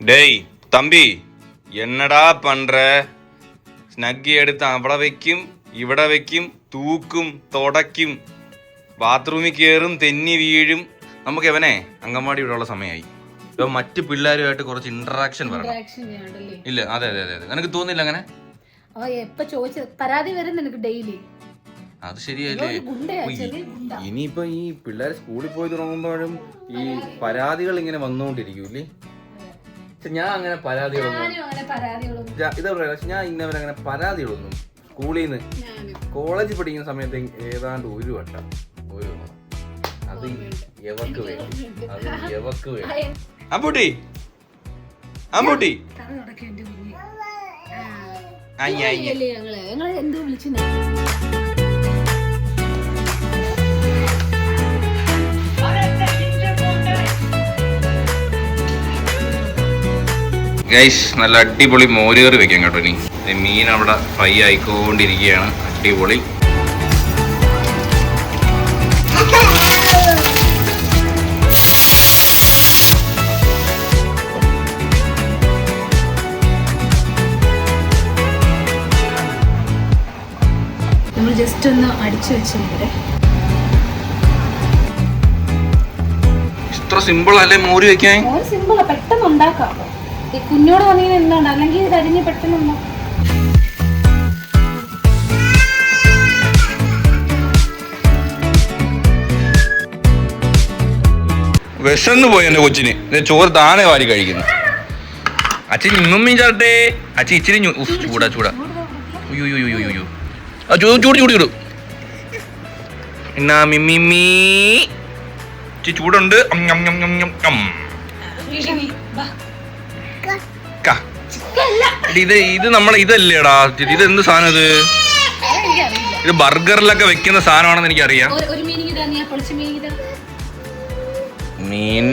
டேய் தம்பி, என்னடா பண்ற? സ്നഗ്ഗി എടുത്ത് അവിടെ വെക്കും, ഇവിടെ വെക്കും, തൂക്കും, തുടയ്ക്കും, ബാത്റൂമിൽ കയറും, തെന്നി വീഴും. നമുക്ക് ഇവനെ അങ്കൻവാടി വിടാനുള്ള സമയമായി. ഇപ്പൊ മറ്റു പിള്ളേരുമായിട്ട് കുറച്ച് ഇന്ററാക്ഷൻ വരണം. ഇല്ല, അതെ അതെ അതെ, നിനക്ക് തോന്നില്ല അങ്ങനെ? അത് ശരിയല്ലേ. ഇനിയിപ്പോ ഈ പിള്ളേർ സ്കൂളിൽ പോയി തുടങ്ങുമ്പോഴും ഈ പരാതികൾ ഇങ്ങനെ വന്നുകൊണ്ടിരിക്കൂല്ലേ. ഞാൻ അങ്ങനെ പരാതികളൊന്നും ഇതാ പറയാ, ഞാൻ ഇന്നവരങ്ങനെ പരാതികളൊന്നും സ്കൂളിൽ നിന്ന് കോളേജിൽ പഠിക്കുന്ന സമയത്ത് ഏതാണ്ട് ഒരു വട്ടം അത് എവക്ക് വേണ്ടി, അത് എവക്ക് വേണ്ടി. അമ്പൂട്ടി അമ്പൂട്ടി ഗൈസ്, നല്ല അടിപൊളി മോരുകറി വെക്കാം കേട്ടോ. ഇനി മീൻ അവിടെ ഫ്രൈ ആയിക്കൊണ്ടിരിക്കുകയാണ്. അടിപൊളി. ജസ്റ്റ് ഒന്ന് അടിച്ചു വെച്ചിട്ട് ഇത്ര സിമ്പിൾ അല്ലേ മോര് വെക്കാൻ? സിമ്പിളാ, പെട്ടെന്ന് ഉണ്ടാക്കാം. ഈ കുഞ്ഞോട് വന്നീന് എന്താണ്, അല്ലെങ്കിൽ ഇത് അരിഞ്ഞ് പെട്ടെന്ന് വിശന്ന് പോയി എന്റെ കൊച്ചിന്. ചോറ് താനെ വാരി കഴിക്കുന്നു. അച്ഛൻ ഇമ്മീൻ ചാട്ടെ. അച്ഛൻ ഇച്ചിരി ചൂടാ ചൂടാ. അയ്യോ ചൂട് ചൂട് ചൂട് ചൂട്. എന്നാ മിമ്മി ചൂടുണ്ട്. ഇത് നമ്മളെ ഇതല്ലേടാ, ഇത് എന്ത് സാധനം? ഇത് ബർഗറിലൊക്കെ വെക്കുന്ന സാധനമാണെന്ന് എനിക്കറിയാം. മീൻ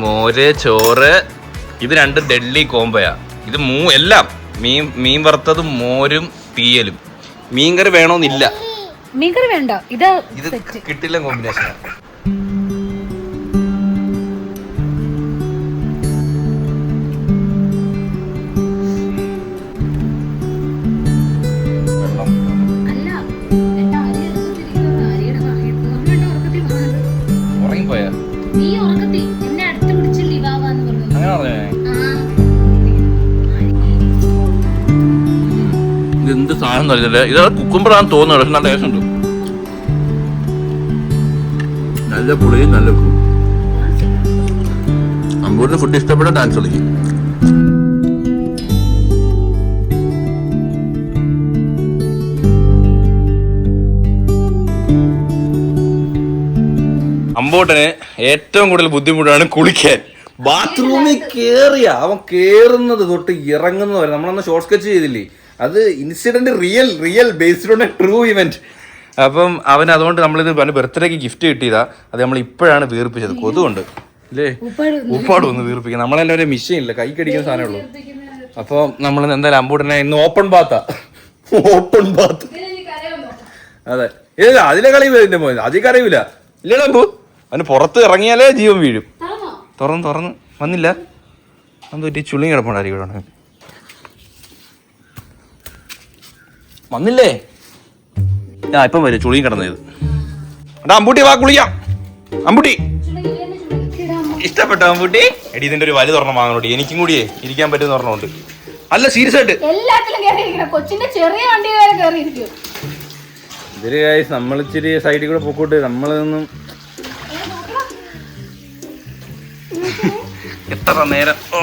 മോര് ചോറ്, ഇത് രണ്ട് ഡെഡ്ലി കോംബോയാ. ഇത് എല്ലാം മീൻ വറുത്തതും മോരും തീയലും. മീൻകറി വേണോന്നില്ല. മീൻകറി വേണ്ട, ഇത് കിട്ടില്ല കോമ്പിനേഷൻ. ഇതെന്ത് സാധനം അറിയില്ല. ഇത് കുക്കുമ്പറാന്ന് തോന്നുന്നു, പക്ഷെ നല്ല ടേസ്റ്റ് ഉണ്ട്. നല്ല പുളിയും നല്ല ഉപ്പും. അമ്പൂരിന് ഫുഡ് ഇഷ്ടപ്പെട്ട ഡാൻസ് കളിക്കും. അമ്പൂട്ടന് ഏറ്റവും കൂടുതൽ ബുദ്ധിമുട്ടാണ് കുളിക്കാൻ. ബാത്റൂമിൽ അവൻ കേറുന്നത് തൊട്ട് ഇറങ്ങുന്നത് വരെ നമ്മളന്ന് ഷോർട്ട് സ്കെച്ച് ചെയ്തില്ലേ, അത് incident real based on A true event. അപ്പം അവൻ അതുകൊണ്ട് നമ്മളിത് ബർത്ത്ഡേക്ക് ഗിഫ്റ്റ് കിട്ടിയതാ. അത് നമ്മൾ ഇപ്പോഴാണ് വീർപ്പിച്ചത്. കൊതുകൊണ്ട് അല്ലേ, ഉപ്പാട് ഒന്ന് വീർപ്പിക്കുക. നമ്മളെല്ലാവരും മിഷീൻ ഇല്ല, കൈക്കടിക്കുന്ന സാധനമേ ഉള്ളൂ. അപ്പോൾ നമ്മൾ എന്തായാലും അമ്പൂട്ടനെ ഇന്ന് ഓപ്പൺ ബാത്ത്. അതെ, ഇല്ല അതിലെ കളി വരുന്ന പോയത്, അതിൽ കറിയില്ല ഇല്ലടാ അമ്പൂ. അവന് പുറത്ത് ഇറങ്ങിയാലേ ജീവൻ വീഴും. തുറന്ന് വന്നില്ല. എന്തോ ചുള്ളി കിടപ്പുണ്ടായിരിക്കും. വന്നില്ലേ? ഇപ്പം വരും ചുളി കിടന്നത്. എടാ അമ്പൂട്ടി വാ കുളിക്കാം. അമ്പൂട്ടി ഇഷ്ടപ്പെട്ടോ അമ്പൂട്ടി? എടി ഇതിന്റെ ഒരു വലിയ തുറണം വാങ്ങണോട്ടി, എനിക്കും കൂടിയേ ഇരിക്കാൻ പറ്റുന്ന തുറന്നുണ്ട്. അല്ല സീരിയസ് ആയിട്ട് ഇതൊരു കാര്യം. നമ്മളിച്ചിരി സൈഡിൽ കൂടെ പൊക്കോട്ട് നമ്മളൊന്നും എത്ര നേരം. ഓ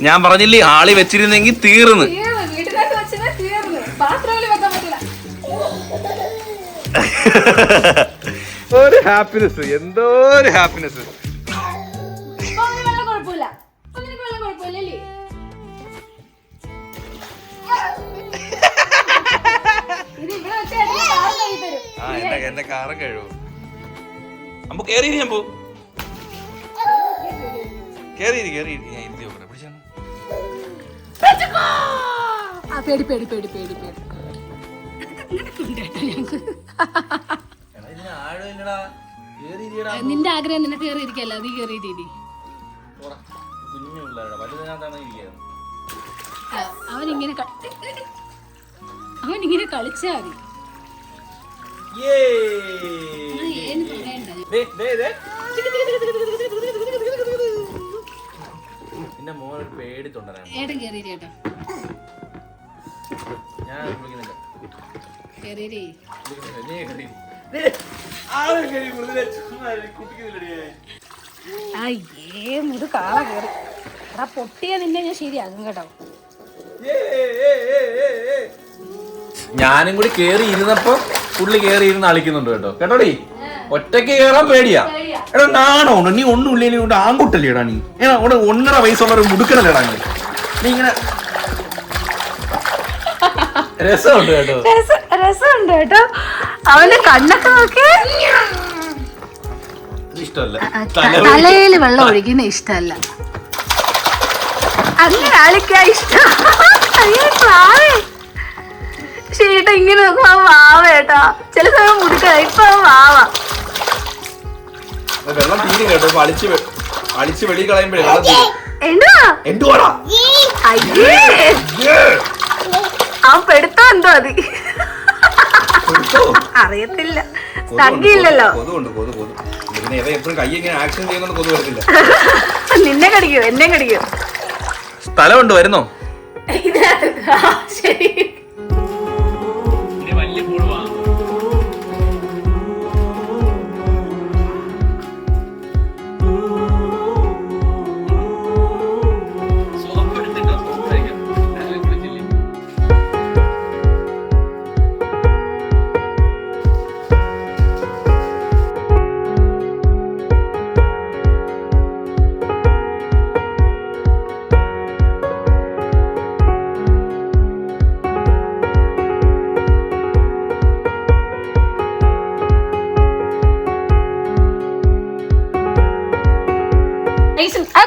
ഞാൻ പറഞ്ഞില്ലേ, ആളി വെച്ചിരുന്നെങ്കിൽ തീർന്ന്. ഒരു ഹാപ്പിനെസ്, എന്തോ ഒരു ഹാപ്പിനെസ്. എന്റെ കാറും കഴിവും. അമ്പു കേറി അമ്പു കേറി ഞാൻ ഇരുത്തി നോക്കട്ടെ. പിടിച്ചാണ് പേടി പേടി പേടി പേടി പേടി നിന്റെ ആഗ്രഹം നിനക്ക് കയറിയിരിക്കല്ല, നീ കയറിയിരി. കുഞ്ഞു പിള്ളേരുടെ വലുതിനകത്താണ് ഇരിക്കുന്നത്. അവനിങ്ങനെ കളിച്ചാ മതി. എന്റെ മോൻ പേടിത്തൊണ്ടരാണ്. ഏട്ടൻ കയറി ചേട്ടാ, ഞാൻ വിളിക്കുന്നില്ല. കയറി. മുത് കാള കയറി. എടാ പൊട്ടിയ നിന്നെ ഞാൻ ശരിയാകും കേട്ടോ. ഞാനും കൂടി കേറി ഇരുന്നപ്പോ പുള്ളി കേറി ഇരുന്ന് അളിക്കുന്നുണ്ട് കേട്ടോ. കേട്ടോടി, ഒറ്റയ്ക്ക് കേറാൻ പേടിയാ. എടാ നാണോ നീ ഒന്നും ഇല്ലേ കൊണ്ട് ആൺകുട്ടല്ലേ ഇടാ നീ. 1.5 വയസ്സുള്ള ഒരു മുടുക്കണല്ലേടാ നീ. നീ ഇങ്ങനെ രസമുണ്ട് കേട്ടോ, രസമുണ്ട് കേട്ടോ. അവന്റെ കണ്ണൊക്കെ നോക്കി. ഇഷ്ടമല്ല, തലയില് വെള്ളം ഒഴിക്കുന്ന ഇഷ്ടമല്ല. അങ്ങനെ ആളിക്കാ ഇഷ്ടം. ചേട്ടാ ഇങ്ങനെ നോക്കുമ്പോ വാവേട്ടാ. ചില സമയം മുടുക്ക, ഇപ്പൊ വാവ. വെള്ളം തീരും കേട്ടോ. അടിച്ച് വെളി കളയുമ്പോഴേ അവൻ പെടുത്തോ എന്തോ അത് അറിയത്തില്ല. തങ്കിയില്ലല്ലോ. നിന്നെ കടിക്കോ എന്നെ കടിക്കോ? സ്ഥലമുണ്ട്, വരുന്നോ? ശരി.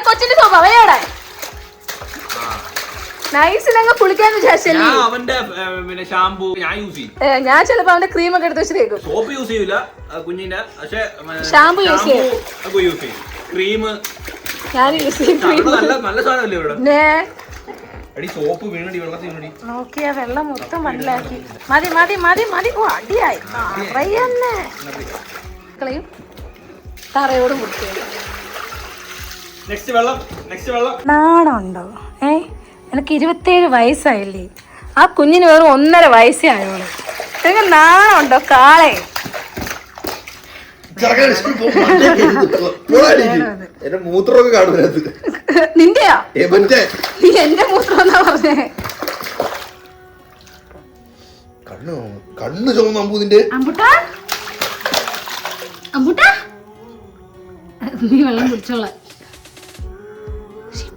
കൊച്ചിന്റെ സ്വഭാവയോടെ നൈസിലങ്ങ് കുളിക്കാന്ന് വിചാരിച്ചല്ലേ. ഷാമ്പൂ ഞാൻ യൂസ് ചെയ്യും. ഞാൻ ചിലപ്പോ അവന്റെ ക്രീം ഒക്കെ എടുത്ത് വെച്ചിട്ടേക്കും. സോപ്പ് യൂസ് ചെയ്യൂല കുഞ്ഞിന്റെ, പക്ഷെ ഷാമ്പൂ യൂസ് ചെയ്യും. ക്രീം ഞാൻ യൂസ് ചെയ്യും. നല്ല സാധനമല്ലേ ഇവിടെ. സോപ്പ് വീണടി, വെള്ളത്തിൽ വീണടി. നോക്കിയാ വെള്ളം മൊത്തം മനസ്സിലാക്കി. മതി മതി മതി മതി. ഓ അടിയായി. അറിയന്നെ കളയും. തറയോട് മുട്ടിയത്. നാണുണ്ടോ? എനിക്ക് 27 വയസ്സായില്ലേ? ആ കുഞ്ഞിന് വെറും 1.5 വയസ്സേ ആയോളൂ. നിങ്ങൾക്ക് നാണുണ്ടോ കാളെ? നിന്റെയാ? നീ എന്റെ മൂത്രം എന്നാ പറഞ്ഞേ? കണ്ണ് ചുവന്ന അമ്പൂതിന്റെ. അമ്പൂട്ടാ അമ്പൂട്ടാ നീ വെള്ളം കുടിച്ചോളാം.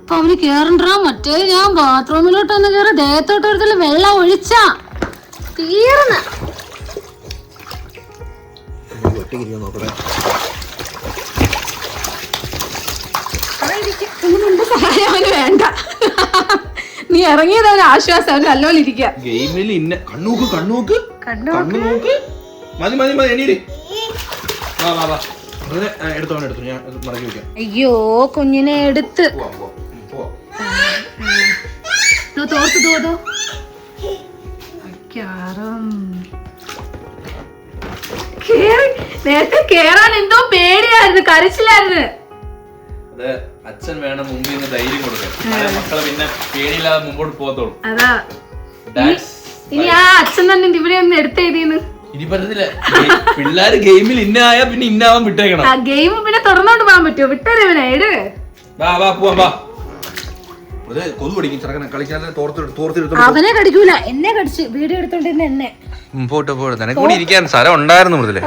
ഇപ്പൊ അവന് കേറണ്ടാ. മറ്റേ ഞാൻ ബാത്റൂമിലോട്ട് ഒന്ന് കേറി ദേഹത്തോട്ട് എടുത്തുള്ള വെള്ളം ഒഴിച്ചാ തീർന്ന. നിന്റെ സഹായം അവന് വേണ്ട. നീ ഇറങ്ങിയത് അവന് ആശ്വാസം. അവന് നല്ലോണം ഇരിക്കുക. ഗെയിമിൽ ഇന്ന കണ്ണൂക്ക് കണ്ണൂക്ക് കണ്ണൂക്ക്. മതി മതി മതി എണീര്. വാ വാ വാ. എടുത്തോ ഞാൻ മടക്കി വെക്കാം. അയ്യോ കുഞ്ഞിനെ എടുത്ത് തോർത്ത് തോതോ. നേരത്തെ കേറാൻ എന്തോ പേടിയായിരുന്നു, കരച്ചിലായിരുന്നു. അത് അച്ഛൻ വേണം മുമ്പിൽ നിന്ന് ധൈര്യം കൊടുക്കാൻ. മക്കളെ പിന്നെ പേടിയില്ലാതെ മുമ്പോട്ട് പോകത്തോളൂ. അതാ ഇനി ആ അച്ഛൻ തന്നെ ഇവിടെ ഒന്ന് എടുത്തെഴുതിന്ന്. ഇനി പറ്റത്തില്ല. പിള്ളേര് ഗെയിമിൽ ഇന്നായ പിന്നെ ഇന്നാവാൻ വിട്ടേക്കണം. ആ ഗെയിം പിന്നെ തുറന്നോണ്ട് പോകാൻ പറ്റുമോ? വിട്ടേരെ ഇവനെ. എട് വാ വാ പോവാം വാ. കൊതു കടിക്കും ചെറുക്കനെ കളിക്കാതെ തോർത്തെടുത്തു. അവനെ കടിക്കൂല, എന്നെ കടിച്ചു. വീഡിയോ എടുത്തോണ്ടിരുന്ന എന്നെ. പോട്ടെ പോട്ടെ, നിനക്ക് കൂടി ഇരിക്കാൻ സ്ഥലം ഉണ്ടായിരുന്നു മൃദുലേ.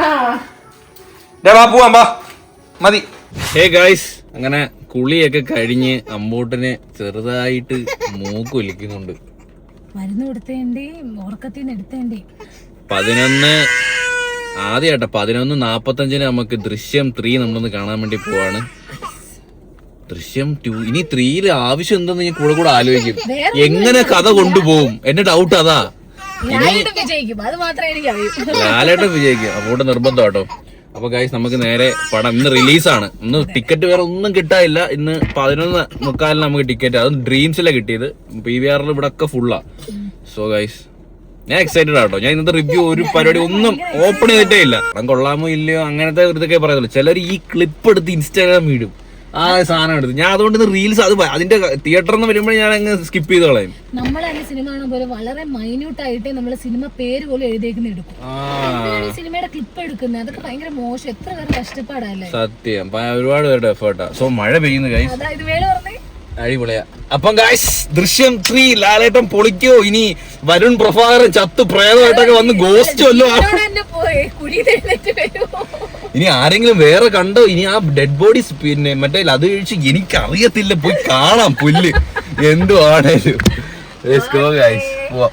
വാ പോവാം വാ മതി. ഹേ ഗായ്സ്, അങ്ങനെ കുളിയൊക്കെ കഴിഞ്ഞ് അമ്പൂട്ടനെ ചെറുതായിട്ട് മൂക്ക് ഒലിക്കുന്നുണ്ട്. മരുന്ന് കൊടുത്തേണ്ടി ഉറക്കത്തിന്ന് എടുത്തേണ്ടി. 11:45 നമുക്ക് ദൃശ്യം 3 നമ്മളൊന്ന് കാണാൻ വേണ്ടി പോവാണ്. ദൃശ്യം 2 ഇനി 3 ആവശ്യം എന്തെന്ന് ഞാൻ കൂടെ ആലോചിക്കും. എങ്ങനെ കഥ കൊണ്ടുപോകും എന്റെ ഡൗട്ട് അതാ. ലാലേട്ടൻ വിജയിക്കും, അത് മാത്രമേ എനിക്ക് അറിയൂ. ലാലേട്ടൻ വിജയിക്കും, അപ്പോട്ട് നിർബന്ധം കേട്ടോ. അപ്പൊ ഗൈസ് നമുക്ക് നേരെ പടം ഇന്ന് റിലീസാണ്. ഇന്ന് ടിക്കറ്റ് വേറെ ഒന്നും കിട്ടാനില്ല. ഇന്ന് 11:45 നമുക്ക് ടിക്കറ്റ്, അതും ഡ്രീംസിലെ കിട്ടിയത്. PVR ഇവിടെ ഒക്കെ ഫുള്ളാ. സോ ഗൈസ് ഞാൻ എക്സൈറ്റഡ് ആട്ടോ. ഞാൻ ഇന്നത്തെ റിവ്യൂ ഒരു പരിപാടി ഒന്നും ഓപ്പൺ ചെയ്തിട്ടേ ഇല്ല. പടം കൊള്ളാമോ ഇല്ലയോ അങ്ങനത്തെ ഇതൊക്കെ പറയത്തുള്ളൂ. ചിലർ ഈ ക്ലിപ്പ് എടുത്ത് ഇൻസ്റ്റാഗ്രാം ഇടും, ആ സാധനം എടുത്ത്. ഞാൻ അതുകൊണ്ട് റീൽസ് അത് അതിന്റെ തിയേറ്ററിൽ നിന്ന് വരുമ്പോൾ ഞാൻ അങ്ങ് സ്കിപ്പ് ചെയ്ത് കളയും. നമ്മളെ സിനിമ കാണാൻ പോലെ വളരെ മൈന്യൂട്ട് ആയിട്ട് നമ്മള് സിനിമ പേര് പോലും എഴുതിയേക്കുന്ന എടുക്കും. സിനിമയുടെ ക്ലിപ്പ് എടുക്കുന്നത് അതൊക്കെ ഭയങ്കര മോശം. എത്ര പേര് കഷ്ടപ്പാടല്ലേ. സത്യം, ഒരുപാട് പേരുടെ എഫേർട്ടാ. സോ മഴ പെയ്യുന്നു ഗൈസ്, അതായത് വേള പറഞ്ഞേ അടിപൊളിയാ. അപ്പം ഗൈസ് ദൃശ്യം 3 ലാലേട്ടൻ പൊളിക്കോ? ഇനി വരുൺ പ്രഭാകരൻ ചത്ത് പ്രേതമായിട്ടൊക്കെ വന്ന് ഗോസ്റ്റ് വല്ലോ? ഇനി ആരെങ്കിലും വേറെ കണ്ടോ? ഇനി ആ ഡെഡ് ബോഡീസ് പിന്നെ മറ്റേ അത് കഴിച്ച് എനിക്കറിയത്തില്ല, പോയി കാണാം പുല്ല് എന്തോ ആണേലും. Let's go guys. പോവാം.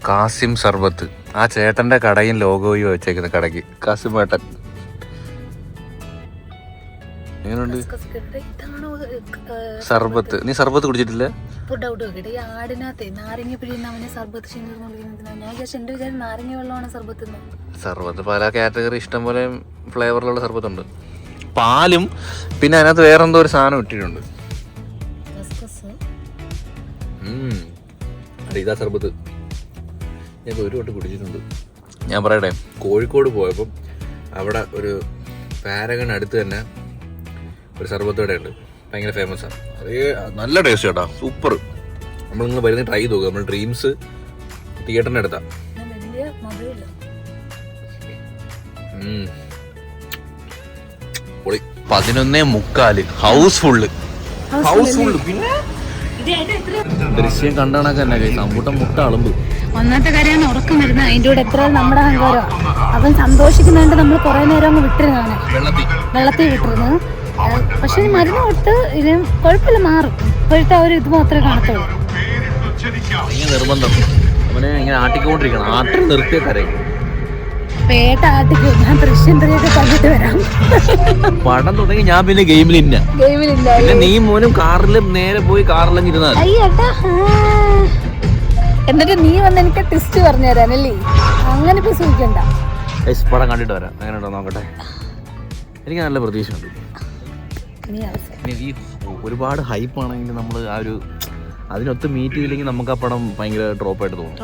കാസിം സർബത്ത്, ആ ചേട്ടന്റെ കടയും ലോഗോയും വെച്ചേക്കുന്ന കടക്ക്. കാസിം ഏട്ടൻ എങ്ങനെയുണ്ട് സർബത്ത്? നീ സർബത്ത് കുടിച്ചിട്ടില്ല? സർബത്ത് പല കാറ്റഗറി, ഇഷ്ടം പോലെ ഫ്ലേവറിലുള്ള സർബത്തുണ്ട്. പാലും പിന്നെ അതിനകത്ത് വേറെന്തോ ഒരു സാധനം ഇട്ടിട്ടുണ്ട്. ഇതാ സർബത്ത്. ഞാൻ ഒരു വട്ടം കുടിച്ചിട്ടുണ്ട്. ഞാൻ പറയട്ടെ, കോഴിക്കോട് പോയപ്പം അവിടെ ഒരു പാരഗൺ അടുത്ത് തന്നെ ഒരു സർബത്ത് കടയുണ്ട്, ഭയങ്കര ഫേമസ് ആണ്. അത് നല്ല ടേസ്റ്റ് കേട്ടോ, സൂപ്പർ. നമ്മൾ നിങ്ങൾ വരുന്ന ട്രൈ ചെയ്ത് നോക്കുക. നമ്മൾ ഡ്രീംസ് തിയേറ്ററിൻ്റെ അടുത്താ. പൊളി. 11:45 ഹൗസ്ഫുള്ള്. പിന്നെ ദൃശ്യം കണ്ടണക്ക് തന്നെ കമ്പൂട്ടം മുട്ട അളമ്പ്. ഒന്നാമത്തെ കാര്യമാണ് ഉറക്കം വരുന്നത്. അതിൻ്റെ കൂടെ എത്ര നമ്മുടെ അഹങ്കാരം. അവൻ സന്തോഷിക്കുന്നതുകൊണ്ട് നമ്മൾ കുറെ നേരം അങ്ങ് വിട്ടിരുന്നാണ്, വെള്ളത്തിൽ വിട്ടിരുന്നു. പക്ഷെ മരുന്ന് കൊടുത്ത് ഇത് കുഴപ്പമില്ല, മാറും. ഇപ്പോഴത്തെ ഒരു ഇത് മാത്രമേ കാണത്തുള്ളൂ. നിർബന്ധം അവനെ ഇങ്ങനെ ആട്ടിക്കൊണ്ടിരിക്കണം. ആട്ടി നിർത്തിയ കരയും. പേട്ട ആട്ടിക്കും. ഞാൻ ദൃശ്യം 3 ഒക്കെ കണ്ടിട്ട് വരാം. പടം തുടങ്ങി ഞാൻ പിന്നെ ഗെയിമിലില്ല. പിന്നെ നീ മോനും കാറിൽ നേരെ പോയി കാറിലും ഇരുന്നാൽ. അയ്യേട്ടാ, എന്നിട്ട് നീ വന്ന് എനിക്ക് ടെസ്റ്റ് പറഞ്ഞു തരാനല്ലേ? അങ്ങനെ ഇപ്പൊ സൂചിക്കണ്ട. പടം കണ്ടിട്ട് വരാം. എങ്ങനെയുണ്ടോ നോക്കട്ടെ. എനിക്ക് നല്ല പ്രതീക്ഷയുണ്ട്. ഈ ഒരുപാട് ഹൈപ്പ് ആണെങ്കിൽ നമ്മൾ ആ ഒരു അതിനൊത്ത് മീറ്റ് ചെയ്തില്ലെങ്കിൽ നമുക്ക് ആ പടം ഭയങ്കര ഡ്രോപ്പായിട്ട് തോന്നും.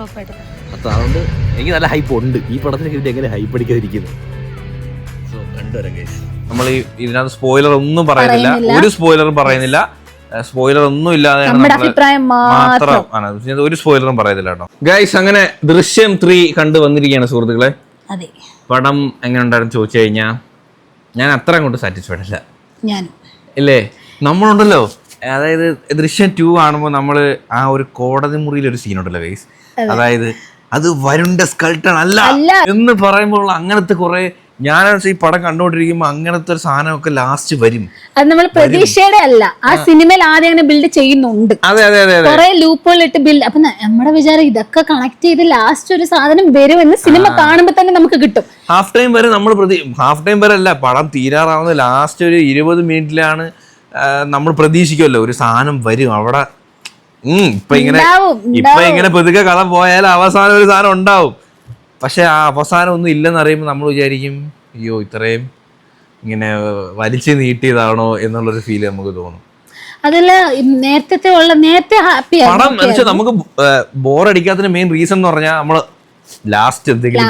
അപ്പം അതുകൊണ്ട് എനിക്ക് നല്ല ഹൈപ്പ് ഉണ്ട്. ഈ പടത്തിന് എങ്ങനെ ഹൈപ്പ് അടിക്കാതിരിക്കുന്നത്? സോ കണ്ടുവരാം ഗൈസ്. നമ്മൾ ഇതിനകത്ത് സ്പോയിലർ ഒന്നും പറയുന്നില്ല, ഒരു സ്പോയിലറും പറയുന്നില്ല. സ്പോയിലർ ഒന്നും ഇല്ലാതെ മാത്രം ആണ്, ഒരു സ്പോയിലറും പറയുന്നില്ല കേട്ടോ ഗൈസ്. അങ്ങനെ ദൃശ്യം 3 കണ്ടു വന്നിരിക്കുകയാണ് സുഹൃത്തുക്കളെ. പടം എങ്ങനെ ഉണ്ടായിരുന്നു ചോദിച്ചു കഴിഞ്ഞാൽ ഞാൻ അത്ര അങ്ങോട്ട് സാറ്റിസ്ഫൈഡ് അല്ല. ഇല്ലേ, നമ്മളുണ്ടല്ലോ, അതായത് ദൃശ്യം 2 കാണുമ്പോൾ നമ്മൾ ആ ഒരു കോടതി മുറിയിൽ ഒരു സീനുണ്ടല്ലോ ഗൈസ്, അതായത് അത് വരുണിന്റെ സ്കൾട്ടൺ അല്ല എന്ന് പറയുമ്പോൾ അങ്ങനത്തെ കുറെ, ഞാൻ ഈ പടം കണ്ടുകൊണ്ടിരിക്കുമ്പോൾ അങ്ങനത്തെ ഒരു സാധനമൊക്കെ ലാസ്റ്റ് വരും. അത് നമ്മൾ പ്രതീക്ഷയുടെ അല്ല, ആ സിനിമയിൽ ആദ്യം അങ്ങനെ ബിൽഡ് ചെയ്യുന്നുണ്ട്. അതെ അതെ അതെ, കുറെ ലൂപ്പുകൾ ഇട്ട് ബിൽഡ്. അപ്പൊ നമ്മുടെ വിചാരം ഇതൊക്കെ കണക്ട് ചെയ്ത് ലാസ്റ്റ് ഒരു സാധനം വരുമെന്ന് സിനിമ കാണുമ്പോൾ തന്നെ നമുക്ക് കിട്ടും. ഹാഫ് ടൈം വരെ നമ്മൾ ഹാഫ് ടൈം വരെ അല്ല, പടം തീരാറാവുന്ന ലാസ്റ്റ് ഒരു 20 മിനിറ്റിലാണ് നമ്മൾ പ്രതീക്ഷിക്കുമല്ലോ ഒരു സാധനം വരും അവിടെ. ഇപ്പൊ ഇങ്ങനെ പതുക്കെ കഥ പോയാൽ അവസാനം ഒരു സാധനം ഉണ്ടാവും. പക്ഷെ ആ അവസാനം ഒന്നും ഇല്ലെന്ന് അറിയുമ്പോൾ നമ്മൾ വിചാരിക്കും, അയ്യോ ഇത്രയും ഇങ്ങനെ വലിച്ചു നീട്ടിയതാണോ എന്നുള്ളൊരു ഫീല് നമുക്ക് തോന്നും. പടം എന്നുവെച്ചാൽ നമുക്ക് ബോറടിക്കാത്തതിന് മെയിൻ റീസൺ എന്ന് പറഞ്ഞാൽ നമ്മള് ലാസ്റ്റ് എന്തെങ്കിലും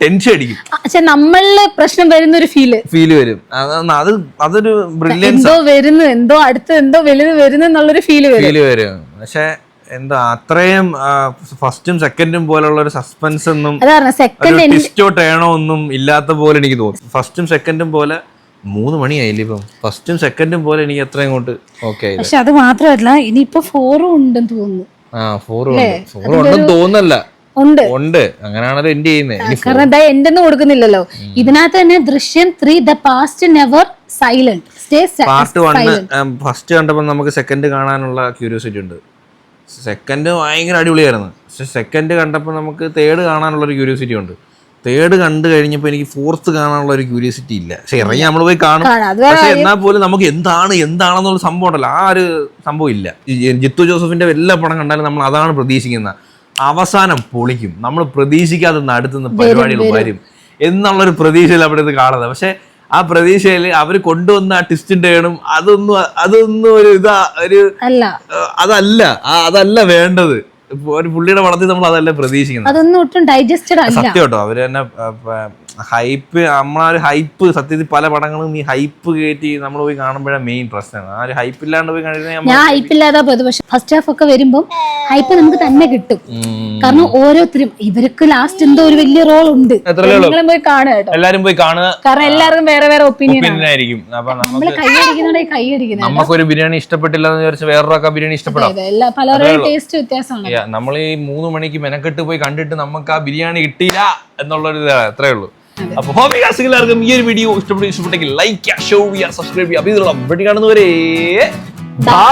ടെൻഷൻ അടിക്കും. നമ്മളില് പ്രശ്നം വരുന്ന ഒരു ഫീല് വരും. അതൊരു ബ്രില്യൻസ്, എന്തോ അടുത്ത് എന്തോ വലുത് വരുന്നു എന്നുള്ളൊരു ഫീല് വരും. പക്ഷെ എന്താ അത്രയും ഫസ്റ്റും സെക്കൻഡും പോലുള്ള ഒരു സസ്പെൻസ് ഒന്നും ട്വിസ്റ്റോ ടേണോ ഒന്നും ഇല്ലാത്ത പോലെ എനിക്ക് തോന്നുന്നു. ഫസ്റ്റും സെക്കൻഡും പോലെ 3 മണിയായില്ലേ ഇപ്പം. ഫസ്റ്റും സെക്കൻഡും പോലെ എനിക്ക് അത്ര ഇങ്ങോട്ട് ഓക്കെ. പക്ഷെ അത് മാത്രമല്ല, ഇനിയിപ്പോ 4 ഉണ്ടെന്ന് തോന്നുന്നു. 4 ഉണ്ടെന്ന് തോന്നല്ല, ഉണ്ട്. അങ്ങനെയാണല്ലോ എൻഡ് ചെയ്യുന്നത്. കാരണം എൻഡ് ഒന്നും കൊടുക്കുന്നില്ലല്ലോ ഇതിനകത്ത് തന്നെ. ദൃശ്യം 3 the past never silent stay. Part 1 first കണ്ടപ്പോൾ നമുക്ക് സെക്കൻഡ് കാണാനുള്ള ക്യൂരിയോസിറ്റി ഉണ്ട്. സെക്കൻഡ് ഭയങ്കര അടിപൊളിയായിരുന്നു. പക്ഷെ സെക്കൻഡ് കണ്ടപ്പോൾ നമുക്ക് തേർഡ് കാണാനുള്ള ഒരു ക്യൂരിയോസിറ്റി ഉണ്ട്. തേർഡ് കണ്ടു കഴിഞ്ഞപ്പോൾ എനിക്ക് ഫോർത്ത് കാണാനുള്ള ഒരു ക്യൂരിയോസിറ്റി ഇല്ല. പക്ഷെ ഇറങ്ങി നമ്മൾ പോയി കാണും, പക്ഷെ എന്നാൽ പോലും നമുക്ക് എന്താണെന്നുള്ള സംഭവം ഉണ്ടല്ലോ, ആ ഒരു സംഭവം ഇല്ല. ജിത്തു ജോസഫിന്റെ എല്ലാ പടം കണ്ടാലും നമ്മൾ അതാണ് പ്രതീക്ഷിക്കുന്നത്. അവസാനം പൊളിക്കും, നമ്മൾ പ്രതീക്ഷിക്കാതെ അടുത്തുനിന്ന് പരിപാടികൾ വരും എന്നുള്ളൊരു പ്രതീക്ഷയിൽ അവിടെ ഇത് കാണുന്നത്. പക്ഷെ ആ പ്രതീക്ഷയിൽ അവർ കൊണ്ടുവന്ന ആ ട്വിസ്റ്റിന്റെ വേണം അതൊന്നും ഒരു അതല്ല വേണ്ടത്. ഒരു പുള്ളിയുടെ പടത്തിൽ നമ്മൾ അതല്ല പ്രതീക്ഷിക്കുന്നത്. അതൊന്നും ഒട്ടും ഡൈജസ്റ്റഡ് അല്ല. സത്യം കേട്ടോ, അവര് തന്നെ ഹൈപ്പ്, നമ്മളൊരു ഹൈപ്പ്, സത്യത്തിൽ പല പടങ്ങളും ഈ ഹൈപ്പ് കയറ്റി നമ്മൾ പോയി കാണുമ്പോഴാണ് മെയിൻ പ്രശ്നം. ആ ഒരു ഹൈപ്പ് ഇല്ലാണ്ട് പോയി കഴിഞ്ഞാൽ ഞാൻ ഹൈപ്പില്ലാതെ പോയത്. പക്ഷെ ഫസ്റ്റ് ഹാഫ് ഒക്കെ വരുമ്പോൾ ഹൈപ്പ് നമുക്ക് തന്നെ കിട്ടും. കാരണം ഓരോരുത്തരും ഇവർക്ക് ലാസ്റ്റ് എന്തോ ഒരു വലിയ റോൾ ഉണ്ട്. പോയി കാണുക കേട്ടോ, എല്ലാരും പോയി കാണുക. കാരണം എല്ലാവർക്കും വേറെ വേറെ ഒപ്പീനിയൻ ആയിരിക്കും. അപ്പൊ നമ്മള് കൈയടിക്കുന്നത് നമുക്കൊരു ബിരിയാണി ഇഷ്ടപ്പെട്ടില്ല എന്ന് വിചാരിച്ച് വേറൊക്കെ ബിരിയാണി ഇഷ്ടപ്പെടാം. പലരുടെയും ടേസ്റ്റ് വ്യത്യാസമാണ്. നമ്മൾ ഈ 3 മണിക്ക് മെനക്കെട്ട് പോയി കണ്ടിട്ട് നമുക്ക് ആ ബിരിയാണി കിട്ടിയില്ല എന്നുള്ളൊരു അത്രേ ഉള്ളൂ. അപ്പൊ എല്ലാവർക്കും ഈ ഒരു വീഡിയോ ഇഷ്ടപ്പെട്ടെങ്കിൽ ലൈക്ക് ചെയ്യുക, ഷെയർ ചെയ്യുക, സബ്സ്ക്രൈബ് ചെയ്യുക. അപ്പൊ ഇതിലുള്ള വീഡിയോ കാണുന്നവരെ ബൈ.